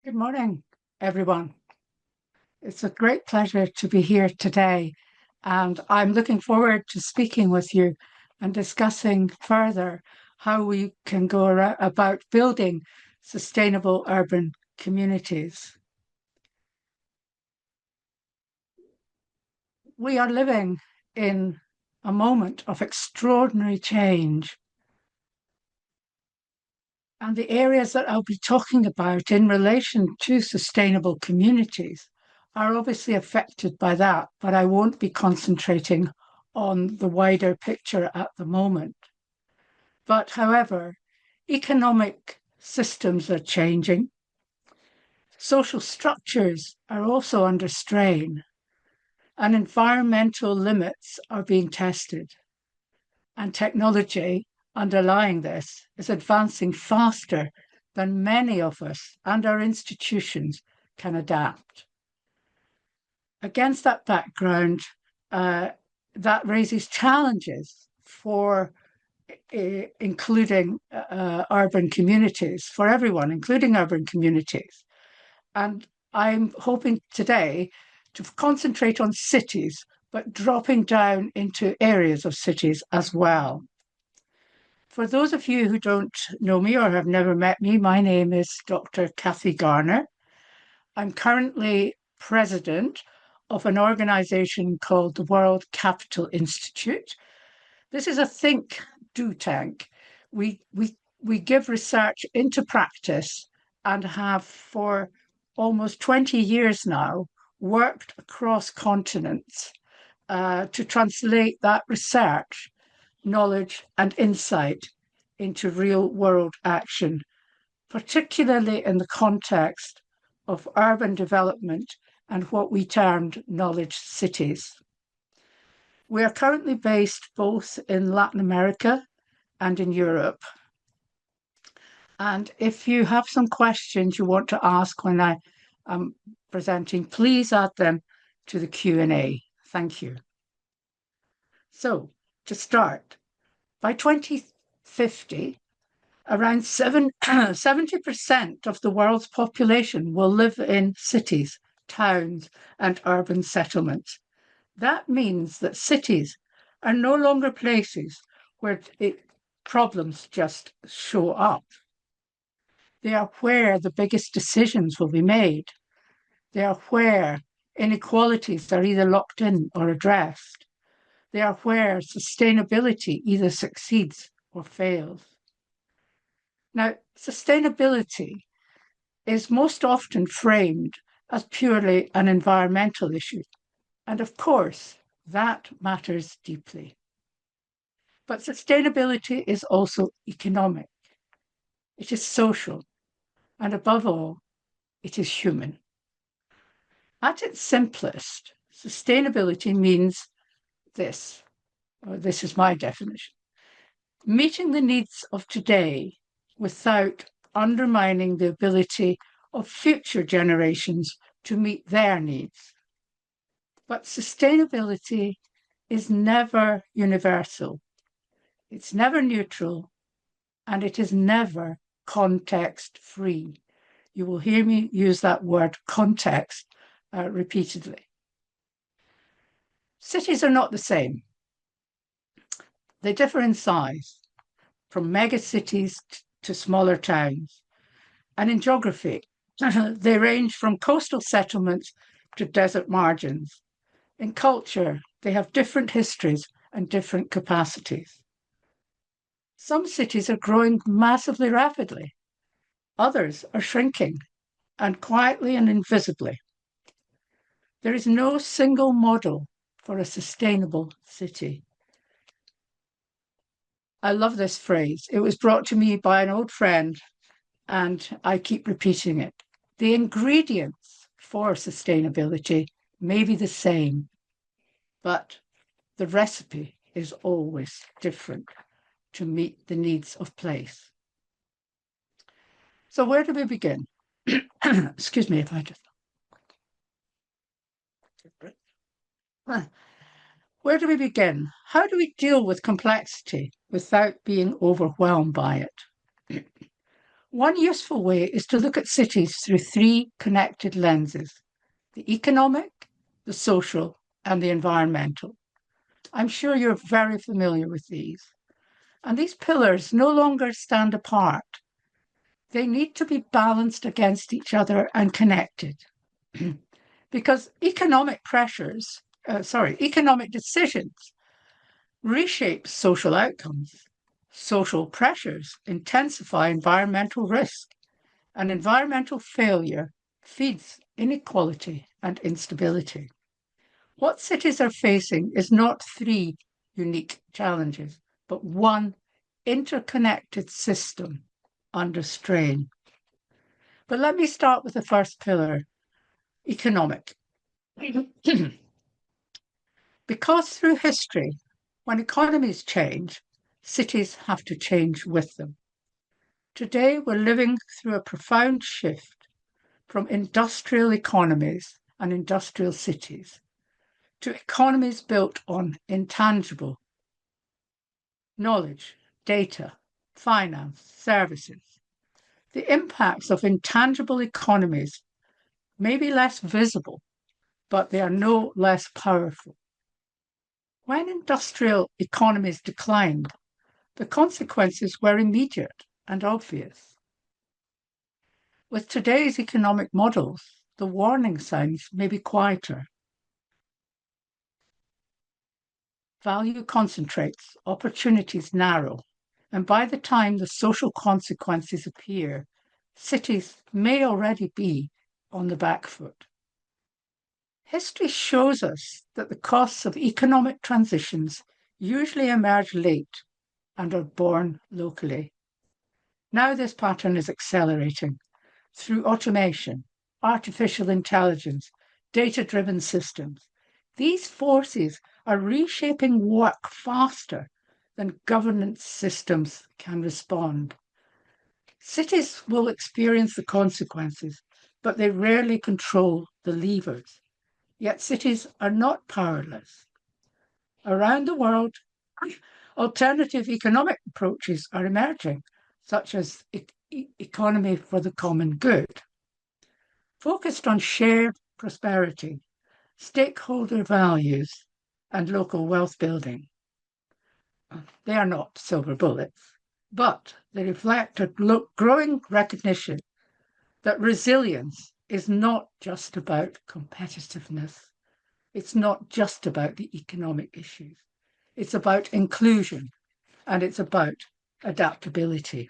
Good morning, everyone. It's a great pleasure to be here today, and I'm looking forward to speaking with you and discussing further how we can go about building sustainable urban communities. We are living in a moment of extraordinary change, and the areas that I'll be talking about in relation to sustainable communities are obviously affected by that, but I won't be concentrating on the wider picture at the moment. But however, economic systems are changing, social structures are also under strain, and environmental limits are being tested. And technology underlying this is advancing faster than many of us and our institutions can adapt. Against that background, that raises challenges for including urban communities, for everyone, including urban communities. And I'm hoping today to concentrate on cities, but dropping down into areas of cities as well. For those of you who don't know me or have never met me, my name is Dr. Cathy Garner. I'm currently president of an organization called the World Capital Institute. This is a think do tank. We give research into practice and have for almost 20 years now worked across continents to translate that research, knowledge, and insight into real world action, particularly in the context of urban development and what we termed knowledge cities. We are currently based both in Latin America and in Europe. And if you have some questions you want to ask when I am presenting, please add them to the Q&A. Thank you. So, to start, by 2050, around 70% of the world's population will live in cities, towns, and urban settlements. That means that cities are no longer places where problems just show up. They are where the biggest decisions will be made. They are where inequalities are either locked in or addressed. They are where sustainability either succeeds or fails. Now, sustainability is most often framed as purely an environmental issue. And of course, that matters deeply. But sustainability is also economic, it is social, and above all, it is human. At its simplest, sustainability means this, or this is my definition: meeting the needs of today without undermining the ability of future generations to meet their needs. But sustainability is never universal, it's never neutral, and it is never context free. You will hear me use that word context repeatedly. Cities are not the same. They differ in size, from megacities to smaller towns, and in geography, they range from coastal settlements to desert margins. In culture, they have different histories and different capacities. Some cities are growing massively rapidly. Others are shrinking, and quietly and invisibly. There is no single model for a sustainable city. I love this phrase. It was brought to me by an old friend, and I keep repeating it. The ingredients for sustainability may be the same, but the recipe is always different to meet the needs of place. So where do we begin? Excuse me if I just... Where do we begin? How do we deal with complexity without being overwhelmed by it? One useful way is to look at cities through three connected lenses: the economic, the social, and the environmental. I'm sure you're very familiar with these. And these pillars no longer stand apart. They need to be balanced against each other and connected. Because economic decisions reshape social outcomes. Social pressures intensify environmental risk, and environmental failure feeds inequality and instability. What cities are facing is not three unique challenges, but one interconnected system under strain. But let me start with the first pillar, economic. Because through history, when economies change, cities have to change with them. Today, we're living through a profound shift from industrial economies and industrial cities to economies built on intangible knowledge, data, finance, services. The impacts of intangible economies may be less visible, but they are no less powerful. When industrial economies declined, the consequences were immediate and obvious. With today's economic models, the warning signs may be quieter. Value concentrates, opportunities narrow, and by the time the social consequences appear, cities may already be on the back foot. History shows us that the costs of economic transitions usually emerge late and are borne locally. Now this pattern is accelerating through automation, artificial intelligence, data-driven systems. These forces are reshaping work faster than governance systems can respond. Cities will experience the consequences, but they rarely control the levers. Yet cities are not powerless. Around the world, alternative economic approaches are emerging, such as economy for the common good, focused on shared prosperity, stakeholder values, and local wealth building. They are not silver bullets, but they reflect a growing recognition that resilience is not just about competitiveness. It's not just about the economic issues. It's about inclusion and it's about adaptability.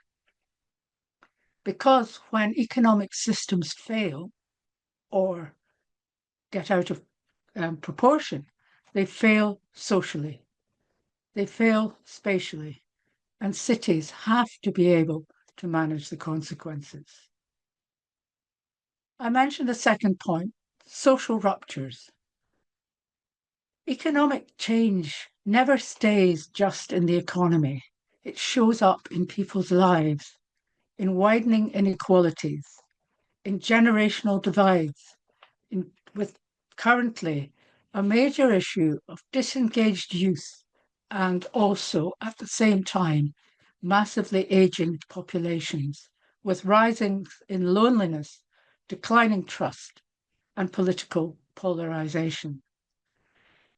Because when economic systems fail or get out of proportion, they fail socially, they fail spatially, and cities have to be able to manage the consequences. I mentioned the second point, social ruptures. Economic change never stays just in the economy. It shows up in people's lives, in widening inequalities, in generational divides, with currently a major issue of disengaged youth and also at the same time massively aging populations with rising in loneliness, declining trust, and political polarization.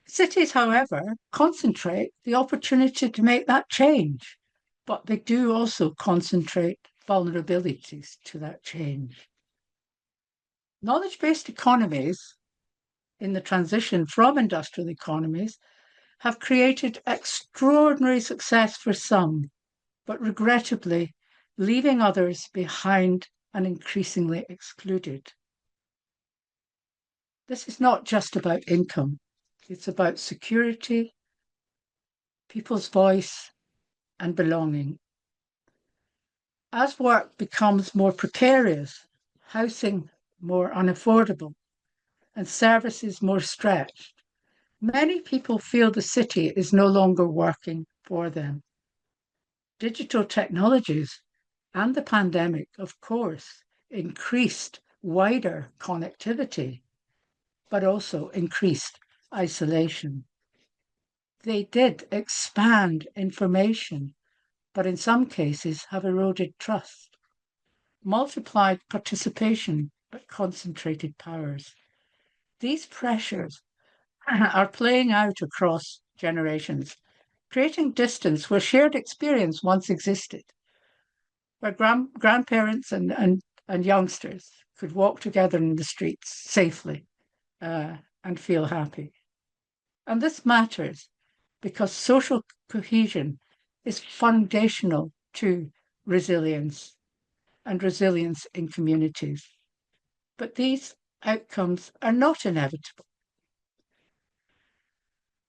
Cities, however, concentrate the opportunity to make that change, but they do also concentrate vulnerabilities to that change. Knowledge-based economies in the transition from industrial economies have created extraordinary success for some, but regrettably leaving others behind and increasingly excluded. This is not just about income. It's about security, people's voice, and belonging. As work becomes more precarious, housing more unaffordable, and services more stretched, many people feel the city is no longer working for them. Digital technologies and the pandemic, of course, increased wider connectivity, but also increased isolation. They did expand information, but in some cases have eroded trust. multiplied participation, but concentrated powers. These pressures are playing out across generations, creating distance where shared experience once existed, where grandparents and youngsters could walk together in the streets safely and feel happy. And this matters because social cohesion is foundational to resilience and resilience in communities. But these outcomes are not inevitable.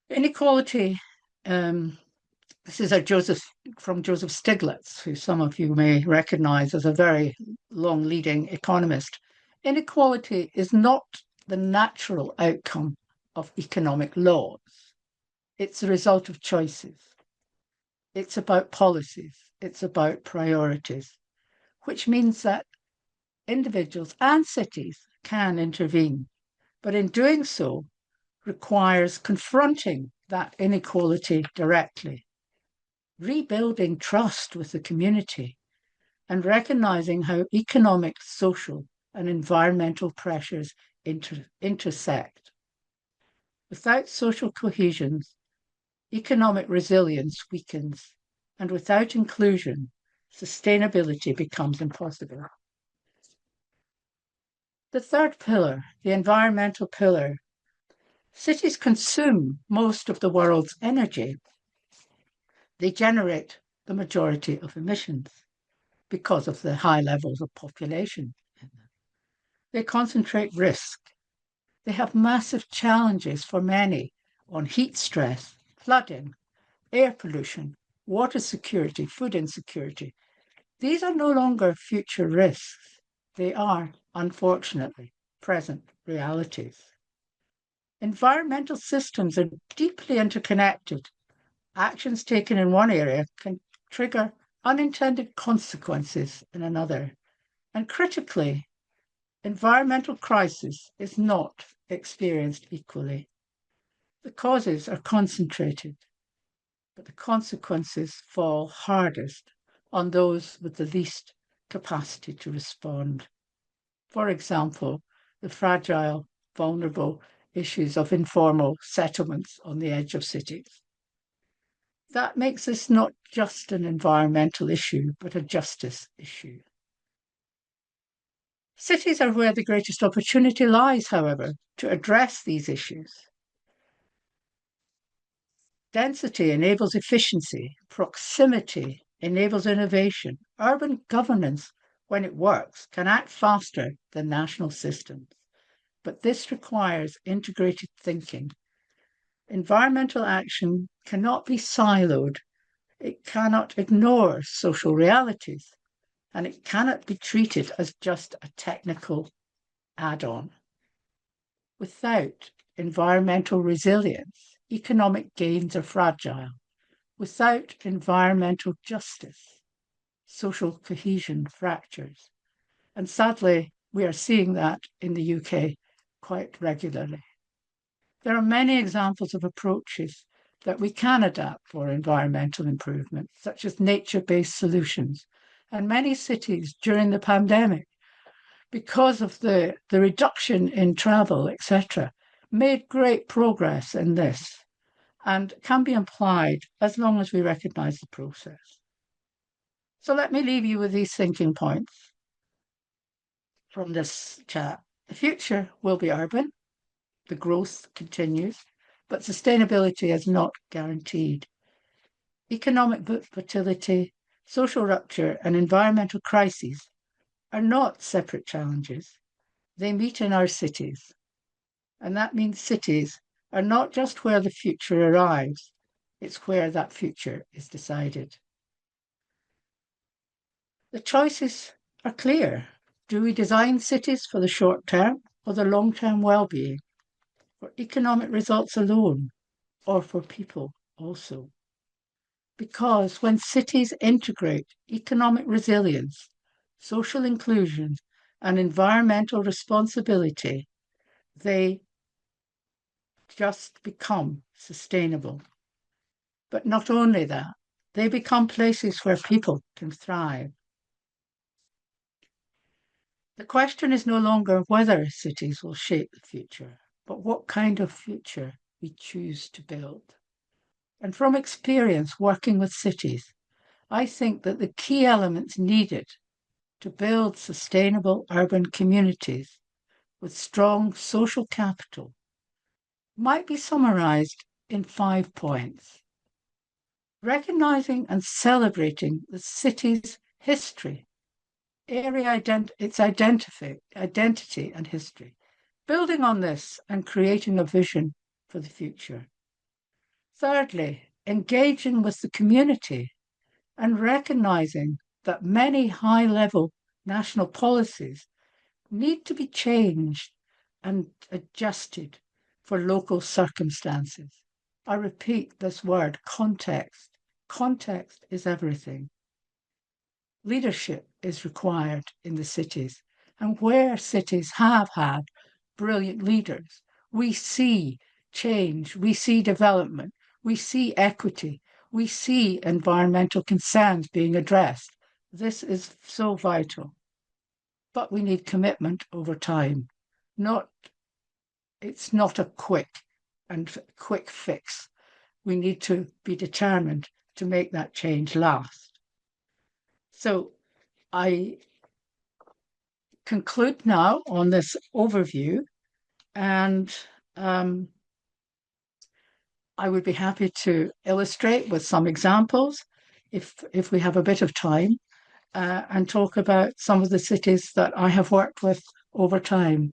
Inequality, this is from Joseph Stiglitz, who some of you may recognize as a very long-leading economist. Inequality is not the natural outcome of economic laws. It's a result of choices. It's about policies. It's about priorities, which means that individuals and cities can intervene, but in doing so requires confronting that inequality directly, rebuilding trust with the community, and recognizing how economic, social, and environmental pressures intersect. Without social cohesion, economic resilience weakens, and without inclusion, sustainability becomes impossible. The third pillar, the environmental pillar. Cities consume most of the world's energy. They generate the majority of emissions because of the high levels of population. They concentrate risk. They have massive challenges for many on heat stress, flooding, air pollution, water security, food insecurity. These are no longer future risks. They are, unfortunately, present realities. Environmental systems are deeply interconnected. Actions taken in one area can trigger unintended consequences in another. And critically, environmental crisis is not experienced equally. The causes are concentrated, but the consequences fall hardest on those with the least capacity to respond. For example, the fragile, vulnerable issues of informal settlements on the edge of cities. That makes this not just an environmental issue, but a justice issue. Cities are where the greatest opportunity lies, however, to address these issues. Density enables efficiency, proximity enables innovation. Urban governance, when it works, can act faster than national systems. But this requires integrated thinking. Environmental action cannot be siloed. It cannot ignore social realities, and it cannot be treated as just a technical add-on. Without environmental resilience, economic gains are fragile. Without environmental justice, social cohesion fractures. And sadly, we are seeing that in the UK quite regularly. There are many examples of approaches that we can adapt for environmental improvement, such as nature-based solutions. And many cities during the pandemic, because of the reduction in travel, etc., made great progress in this and can be applied as long as we recognize the process. So let me leave you with these thinking points from this chat. The future will be urban, the growth continues, but sustainability is not guaranteed. Economic fertility, social rupture, and environmental crises are not separate challenges. They meet in our cities. And that means cities are not just where the future arrives, it's where that future is decided. The choices are clear. Do we design cities for the short term or the long-term well-being, for economic results alone, or for people also? Because when cities integrate economic resilience, social inclusion, and environmental responsibility, they just become sustainable. But not only that, they become places where people can thrive. The question is no longer whether cities will shape the future, but what kind of future we choose to build. And from experience working with cities, I think that the key elements needed to build sustainable urban communities with strong social capital might be summarized in 5 points. Recognizing and celebrating the city's history, its identity and history, building on this and creating a vision for the future. Thirdly, engaging with the community and recognizing that many high-level national policies need to be changed and adjusted for local circumstances. I repeat this word, context. Context is everything. Leadership is required in the cities. And where cities have had brilliant leaders, we see change, we see development, we see equity, we see environmental concerns being addressed. This is so vital. But we need commitment over time. It's not a quick fix. We need to be determined to make that change last. So I conclude now on this overview, and I would be happy to illustrate with some examples if we have a bit of time, and talk about some of the cities that I have worked with over time,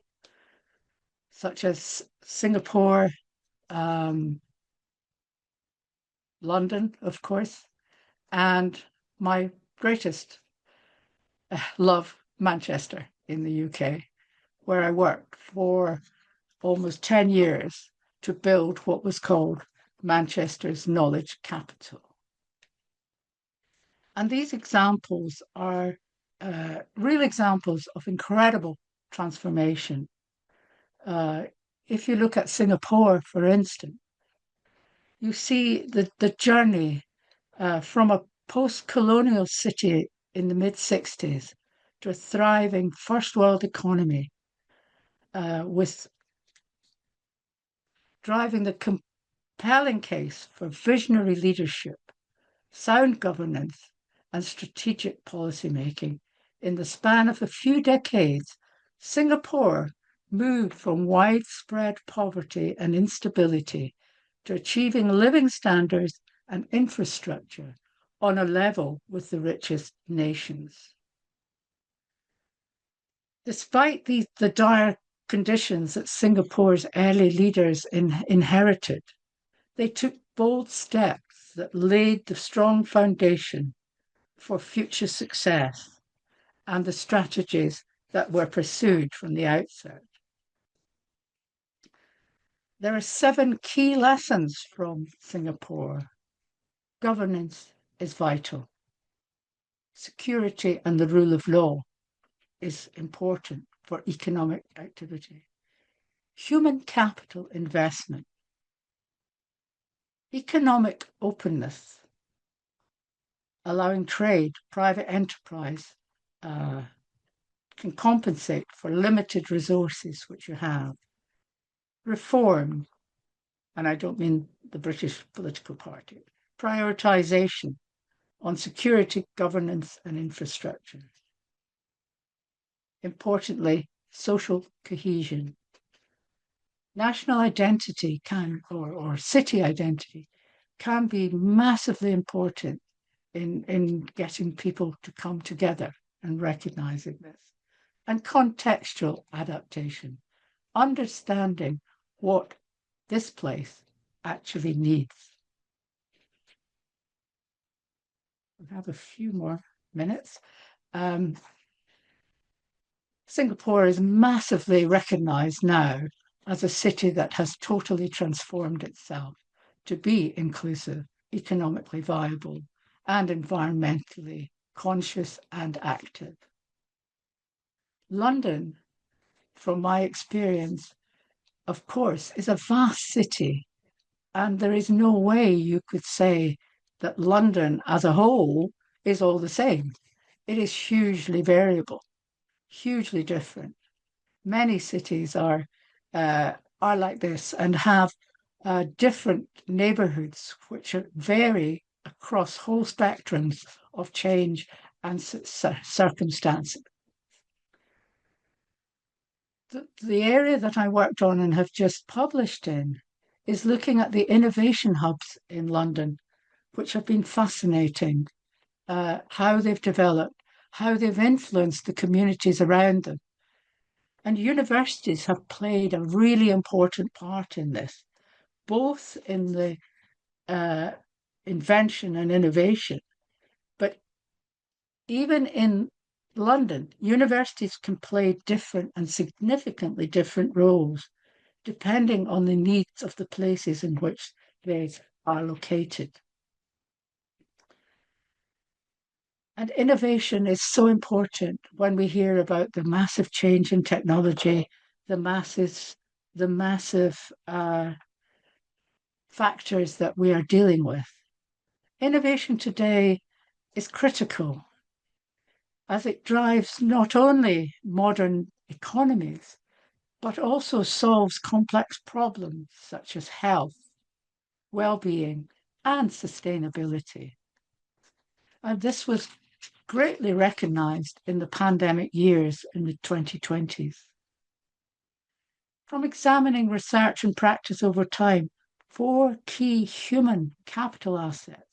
such as Singapore, London, of course, and my greatest love, Manchester in the UK, where I worked for almost 10 years to build what was called Manchester's knowledge capital. And these examples are real examples of incredible transformation. If you look at Singapore, for instance, you see the journey from a post-colonial city in the mid-60s to a thriving first world economy, with driving the compelling case for visionary leadership, sound governance, and strategic policymaking. In the span of a few decades, Singapore moved from widespread poverty and instability to achieving living standards and infrastructure on a level with the richest nations. Despite the dire conditions that Singapore's early leaders inherited, they took bold steps that laid the strong foundation for future success and the strategies that were pursued from the outset. There are 7 key lessons from Singapore. Governance is vital. Security and the rule of law is important for economic activity. Human capital investment. Economic openness, allowing trade, private enterprise can compensate for limited resources which you have. Reform, and I don't mean the British political party, prioritization on security, governance, and infrastructure. Importantly, social cohesion. National identity or city identity can be massively important in getting people to come together and recognizing this. And contextual adaptation, understanding what this place actually needs. We have a few more minutes. Singapore is massively recognized now as a city that has totally transformed itself to be inclusive, economically viable, and environmentally conscious and active. London, from my experience, of course, is a vast city, and there is no way you could say that London as a whole is all the same. It is hugely variable. hugely different. Many cities are like this and have different neighborhoods which vary across whole spectrums of change and circumstances. The area that I worked on and have just published in is looking at the innovation hubs in London, which have been fascinating, how they've developed, how they've influenced the communities around them. And universities have played a really important part in this, both in the invention and innovation, but even in London, universities can play different and significantly different roles depending on the needs of the places in which they are located. And innovation is so important when we hear about the massive change in technology, the massive factors that we are dealing with. Innovation today is critical as it drives not only modern economies, but also solves complex problems such as health, well-being, and sustainability. And this was greatly recognized in the pandemic years in the 2020s. From examining research and practice over time, 4 key human capital assets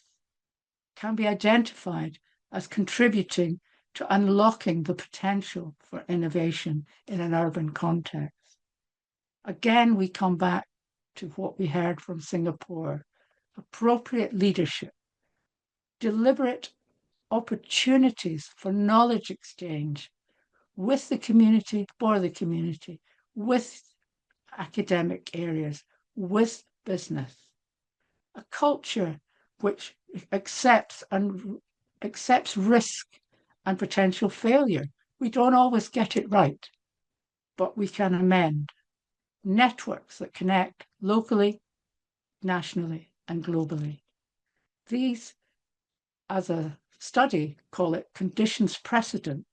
can be identified as contributing to unlocking the potential for innovation in an urban context. Again, we come back to what we heard from Singapore: appropriate leadership, deliberate opportunities for knowledge exchange with the community, for the community, with academic areas, with business. A culture which accepts risk and potential failure. We don't always get it right, but we can amend. Networks that connect locally, nationally, and globally. These, as a study, call it conditions precedent,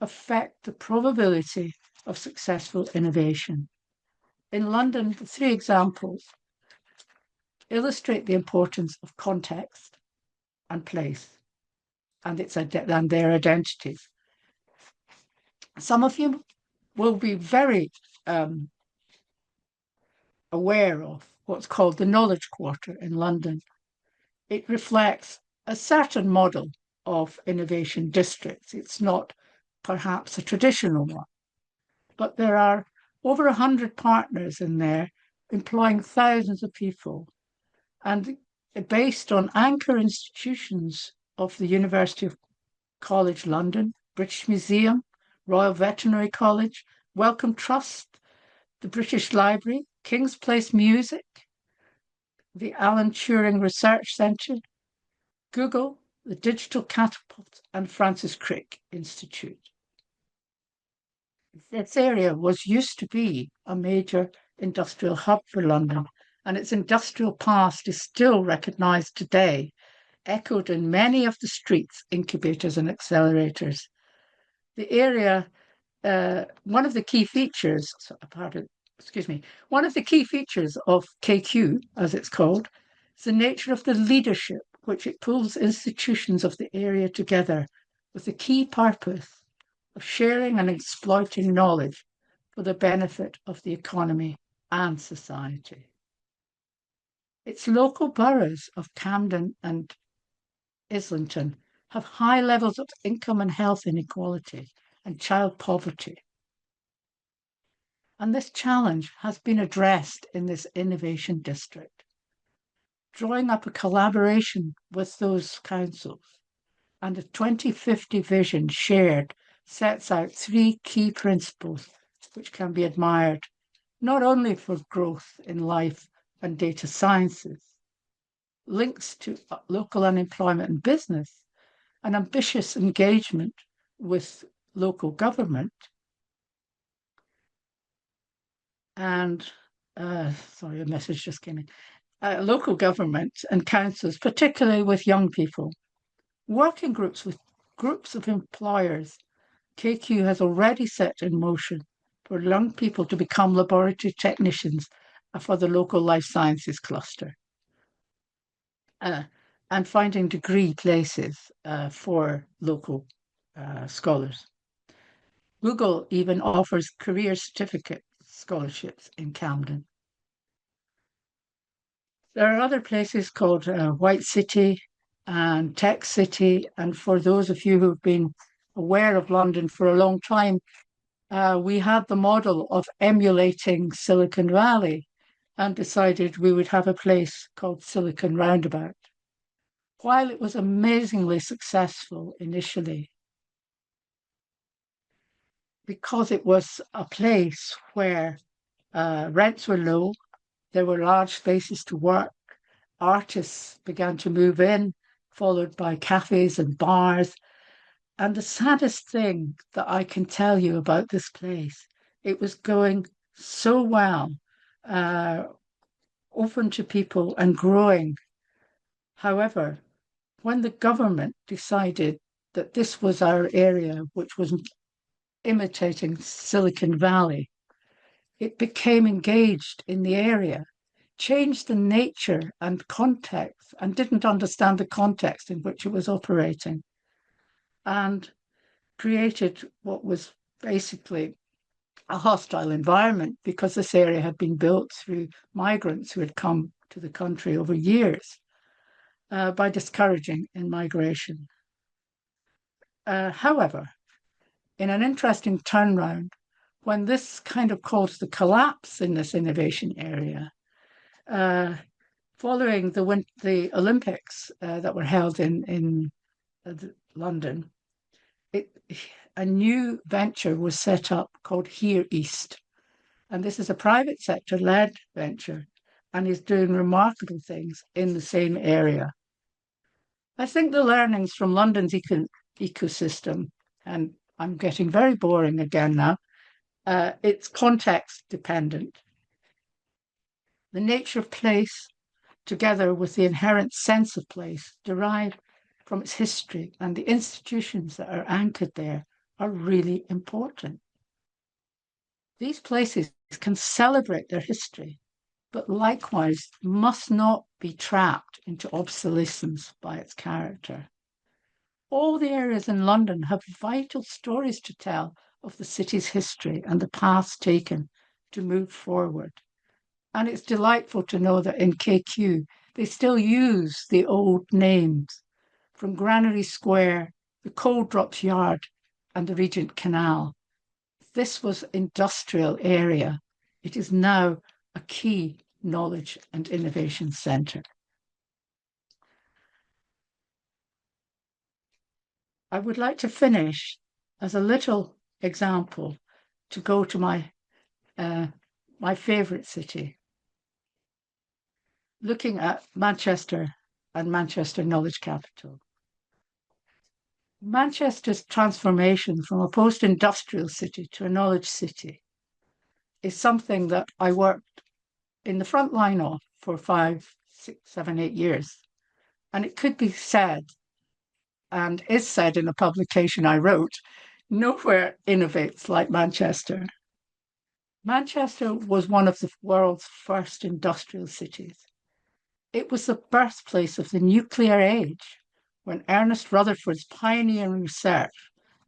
affect the probability of successful innovation. In London, the 3 examples illustrate the importance of context and place and their identities. Some of you will be very aware of what's called the Knowledge Quarter in London. It reflects a certain model of innovation districts. It's not perhaps a traditional one, but there are over 100 partners in there employing thousands of people and based on anchor institutions of the University of College London, British Museum, Royal Veterinary College, Wellcome Trust, the British Library, King's Place Music, the Alan Turing Research Centre, Google, the Digital Catapult, and Francis Crick Institute. This area used to be a major industrial hub for London, and its industrial past is still recognised today, echoed in many of the streets, incubators, and accelerators. The area, one of the key features, one of the key features of KQ, as it's called, is the nature of the leadership, which it pulls institutions of the area together with the key purpose of sharing and exploiting knowledge for the benefit of the economy and society. Its local boroughs of Camden and Islington have high levels of income and health inequality and child poverty. And this challenge has been addressed in this innovation district, drawing up a collaboration with those councils. And the 2050 vision shared sets out 3 key principles which can be admired, not only for growth in life and data sciences, links to local unemployment and business, an ambitious engagement with local government, and sorry, a message just came in. Local government and councils, particularly with young people, working groups with groups of employers KQ has already set in motion for young people to become laboratory technicians for the local life sciences cluster, and finding degree places for local scholars. Google even offers career certificate scholarships in Camden. There are other places called White City and Tech City. And for those of you who've been aware of London for a long time, we had the model of emulating Silicon Valley and decided we would have a place called Silicon Roundabout. While it was amazingly successful initially, because it was a place where rents were low, there were large spaces to work, artists began to move in, followed by cafes and bars. And the saddest thing that I can tell you about this place, it was going so well, uh, open to people and growing. However, when the government decided that this was our area, which was imitating Silicon Valley, it became engaged in the area, changed the nature and context, and didn't understand the context in which it was operating, and created what was basically a hostile environment because this area had been built through migrants who had come to the country over years by discouraging in migration. However, in an interesting turnaround, when this kind of caused the collapse in this innovation area, following the Olympics that were held in London, a new venture was set up called Here East. And this is a private sector led venture and is doing remarkable things in the same area. I think the learnings from London's ecosystem, and I'm getting very boring again now, it's context dependent. The nature of place, together with the inherent sense of place, derived from its history and the institutions that are anchored there, are really important. These places can celebrate their history, but likewise must not be trapped into obsolescence by its character. All the areas in London have vital stories to tell of the city's history and the paths taken to move forward. And it's delightful to know that in KQ, they still use the old names from Granary Square, the Coal Drops Yard, and the Regent Canal. This was industrial area. It is now a key knowledge and innovation centre. I would like to finish as a little example to go to my favourite city, looking at Manchester and Manchester Knowledge Capital. Manchester's transformation from a post-industrial city to a knowledge city is something that I worked in the front line of for 5, 6, 7, 8 years. And it could be said, and is said in a publication I wrote, nowhere innovates like Manchester. Manchester was one of the world's first industrial cities. It was the birthplace of the nuclear age, when Ernest Rutherford's pioneering research,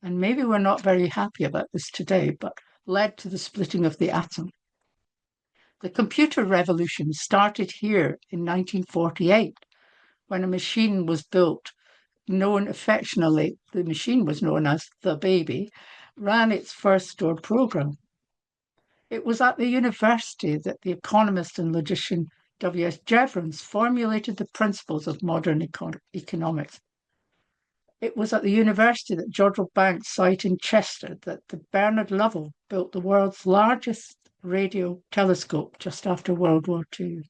and maybe we're not very happy about this today, but led to the splitting of the atom. The computer revolution started here in 1948, when a machine was built, known affectionately, the machine was known as the baby, ran its first stored program. It was at the university that the economist and logician W.S. Jevons formulated the principles of modern economics. It was at the university that Jodrell Banks site in Chester that the Bernard Lovell built the world's largest radio telescope just after World War II.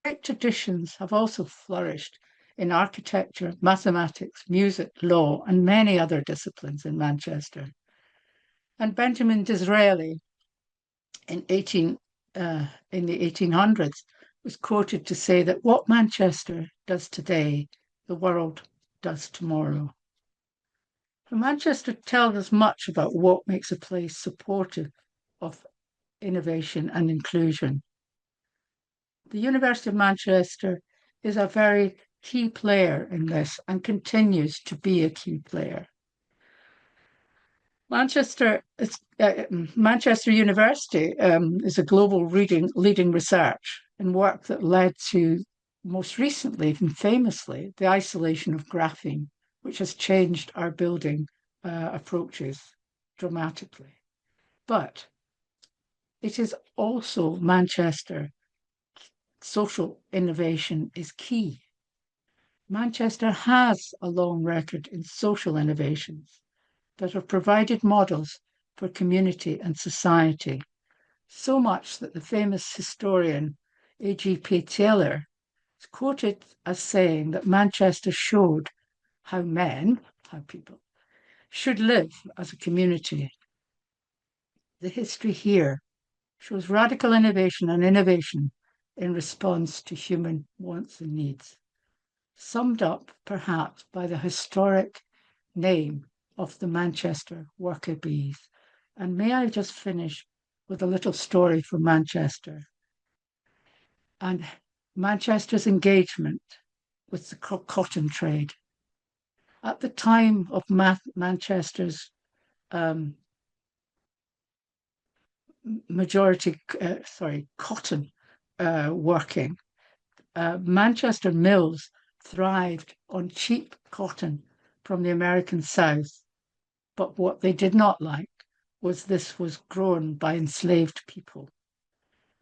Great traditions have also flourished in architecture, mathematics, music, law, and many other disciplines in Manchester. And Benjamin Disraeli in the 1800s was quoted to say that what Manchester does today, the world does tomorrow. Manchester tells us much about what makes a place supportive of innovation and inclusion. The University of Manchester is a very key player in this and continues to be a key player. Manchester University is a global leading research in work that led to, most recently and famously, the isolation of graphene, which has changed our building approaches dramatically. But it is also Manchester. Social innovation is key. Manchester has a long record in social innovations that have provided models for community and society, so much that the famous historian A.G.P. Taylor is quoted as saying that Manchester showed how people, should live as a community. The history here shows radical innovation and innovation in response to human wants and needs, summed up perhaps by the historic name of the Manchester worker bees. And may I just finish with a little story from Manchester and Manchester's engagement with the cotton trade. At the time of Manchester's cotton working, Manchester mills thrived on cheap cotton from the American South. But what they did not like was this was grown by enslaved people.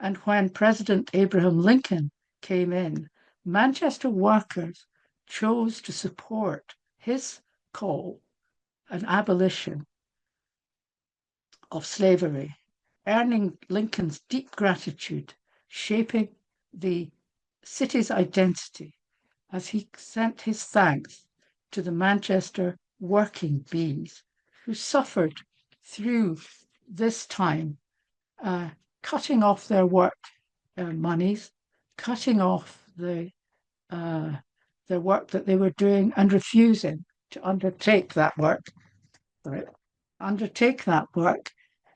And when President Abraham Lincoln came in, Manchester workers chose to support his call an abolition of slavery, earning Lincoln's deep gratitude, shaping the city's identity as he sent his thanks to the Manchester working bees who suffered through this time, cutting off their work monies, cutting off the work that they were doing and refusing to undertake that work.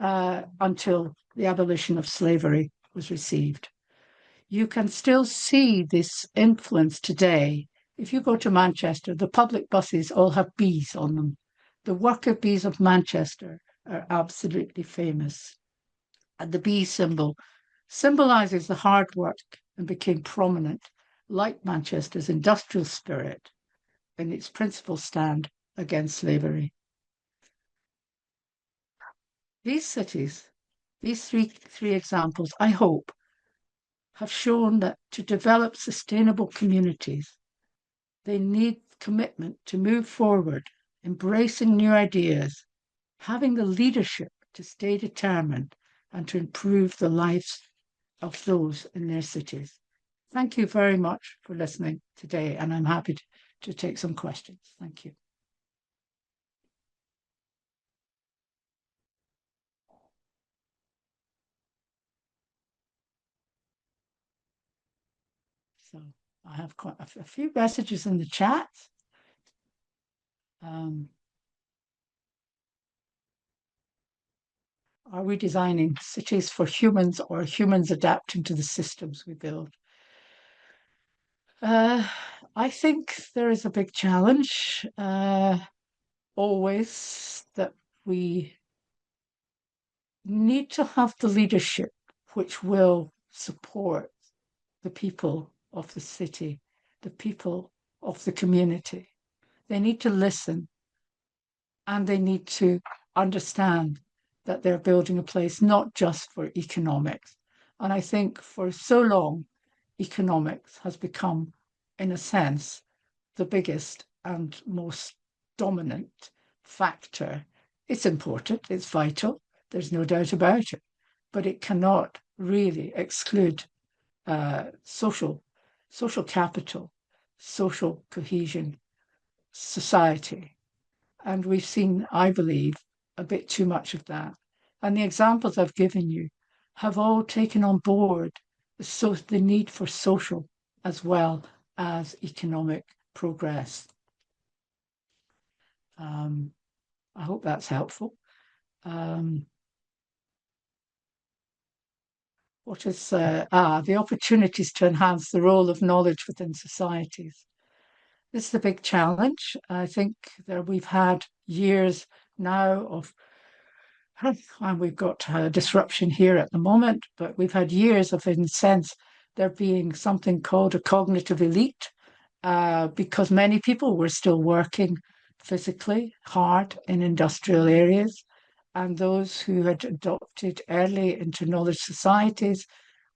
Until the abolition of slavery was received. You can still see this influence today. If you go to Manchester, the public buses all have bees on them. The worker bees of Manchester are absolutely famous. And the bee symbol symbolizes the hard work and became prominent, like Manchester's industrial spirit in its principal stand against slavery. These cities, these three examples, I hope, have shown that to develop sustainable communities, they need commitment to move forward, embracing new ideas, having the leadership to stay determined and to improve the lives of those in their cities. Thank you very much for listening today, and I'm happy to take some questions. Thank you. So I have quite a few messages in the chat. Are we designing cities for humans or humans adapting to the systems we build? I think there is a big challenge always that we need to have the leadership which will support the people of the city, the people of the community. They need to listen and they need to understand that they're building a place not just for economics. And I think for so long, economics has become, in a sense, the biggest and most dominant factor. It's important, it's vital, there's no doubt about it, but it cannot really exclude social capital, social cohesion, society. And we've seen, I believe, a bit too much of that. And the examples I've given you have all taken on board the need for social as well as economic progress. I hope that's helpful. Um, what is the opportunities to enhance the role of knowledge within societies? This is a big challenge. I think that we've had years now of, and we've got disruption here at the moment, but we've had years of, in a sense, there being something called a cognitive elite, because many people were still working physically hard in industrial areas. And those who had adopted early into knowledge societies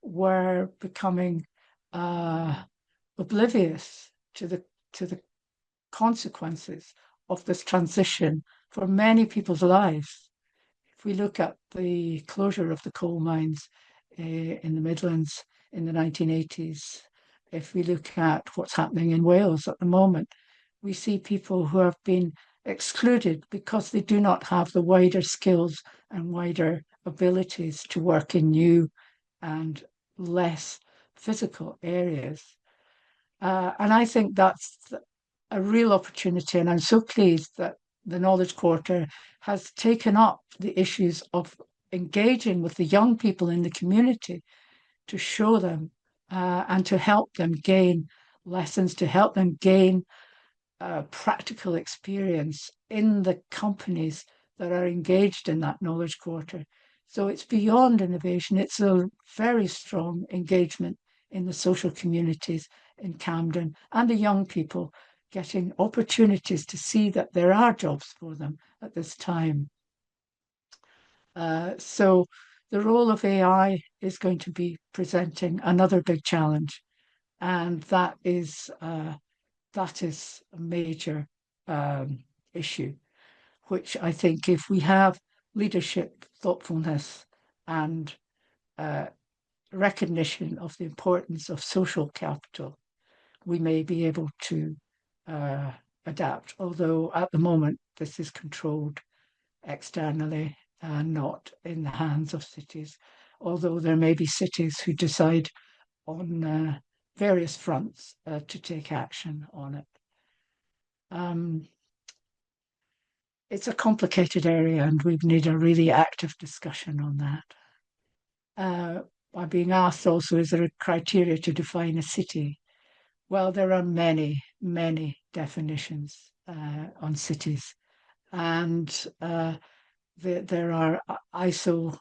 were becoming oblivious to the consequences of this transition for many people's lives. If we look at the closure of the coal mines in the Midlands in the 1980s, if we look at what's happening in Wales at the moment, we see people who have been excluded because they do not have the wider skills and wider abilities to work in new and less physical areas. And I think that's a real opportunity. And I'm so pleased that the Knowledge Quarter has taken up the issues of engaging with the young people in the community to show them and to help them gain lessons, to help them gain practical experience in the companies that are engaged in that Knowledge Quarter. So it's beyond innovation, it's a very strong engagement in the social communities in Camden and the young people getting opportunities to see that there are jobs for them at this time. So the role of AI is going to be presenting another big challenge, and that is a major issue, which I think if we have leadership, thoughtfulness, and recognition of the importance of social capital, we may be able to uh, adapt. Although at the moment, this is controlled externally and not in the hands of cities. Although there may be cities who decide on various fronts to take action on it. It's a complicated area and we need a really active discussion on that. I'm being asked also, is there a criteria to define a city? Well, there are many, many definitions on cities, and there are ISO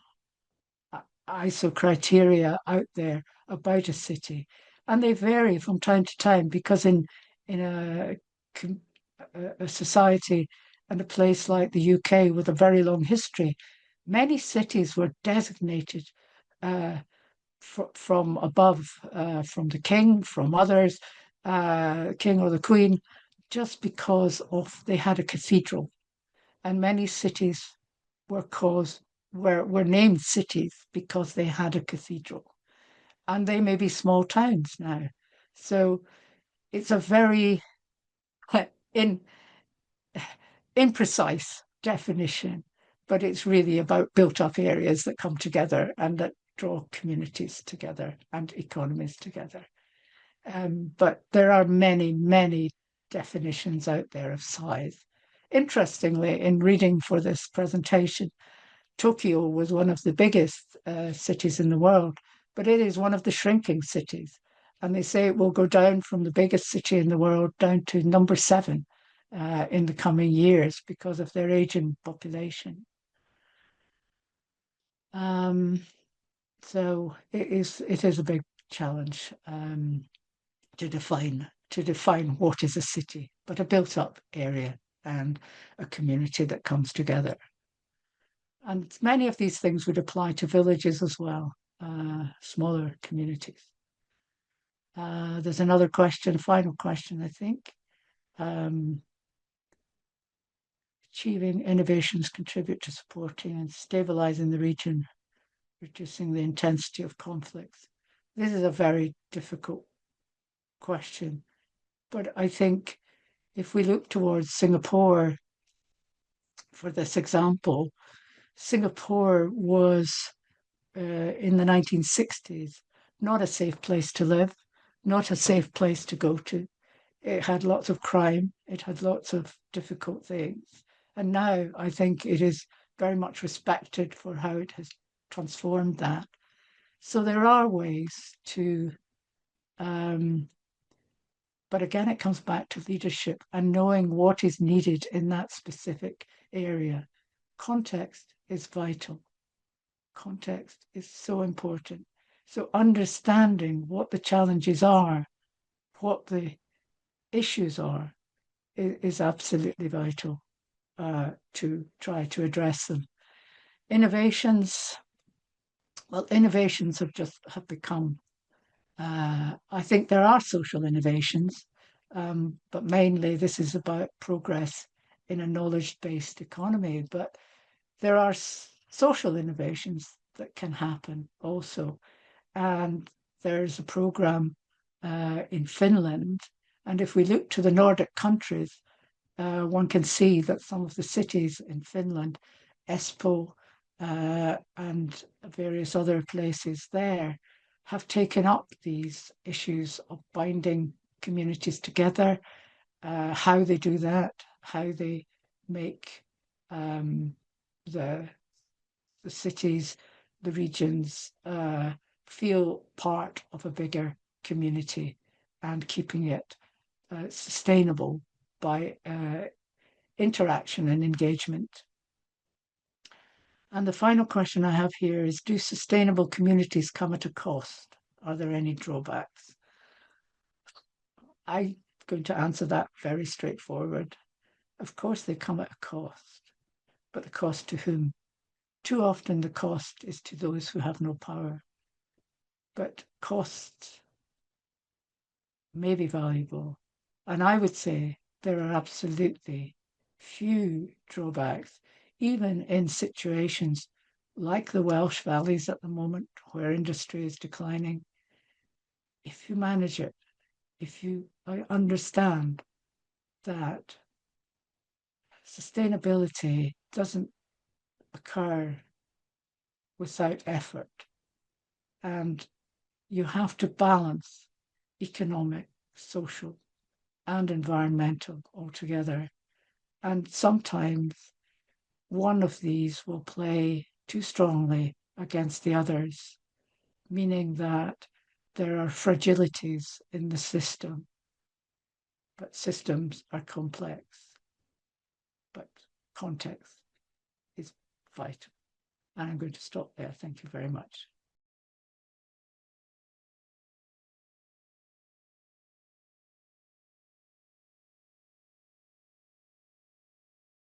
criteria out there about a city, and they vary from time to time because in a society and a place like the UK with a very long history, many cities were designated from above, from the king, from others, king or the queen, just because of they had a cathedral, and many cities were named cities because they had a cathedral, and they may be small towns now. So it's a very in imprecise definition, but it's really about built up areas that come together and that draw communities together and economies together. But there are many, many definitions out there of size. Interestingly, in reading for this presentation, Tokyo was one of the biggest cities in the world, but it is one of the shrinking cities. And they say it will go down from the biggest city in the world down to number 7 in the coming years because of their aging population. So it is a big challenge to define what is a city, but a built up area and a community that comes together. And many of these things would apply to villages as well, smaller communities. There's another question, final question, I think. Achieving innovations contribute to supporting and stabilizing the region, reducing the intensity of conflicts. This is a very difficult question, but I think if we look towards Singapore for this example, Singapore was in the 1960s not a safe place to live, not a safe place to go to. It had lots of crime, it had lots of difficult things. And now I think it is very much respected for how it has transformed that. So there are ways to, but again, it comes back to leadership and knowing what is needed in that specific area. Context is vital. Context is so important. So understanding what the challenges are, what the issues are, is absolutely vital to try to address them. Innovations, well, innovations have become. I think there are social innovations, but mainly this is about progress in a knowledge-based economy. But there are social innovations that can happen also. And there's a program in Finland. And if we look to the Nordic countries, one can see that some of the cities in Finland, Espoo, and various other places there, have taken up these issues of binding communities together, how they do that, how they make the cities, the regions feel part of a bigger community and keeping it sustainable by interaction and engagement. And the final question I have here is, do sustainable communities come at a cost? Are there any drawbacks? I'm going to answer that very straightforward. Of course, they come at a cost, but the cost to whom? Too often the cost is to those who have no power. But costs may be valuable. And I would say there are absolutely few drawbacks, even in situations like the Welsh Valleys at the moment, where industry is declining. If you manage it, if you understand that sustainability doesn't occur without effort, and you have to balance economic, social, and environmental altogether. And sometimes one of these will play too strongly against the others, meaning that there are fragilities in the system, but systems are complex. But context is vital. And I'm going to stop there. Thank you very much.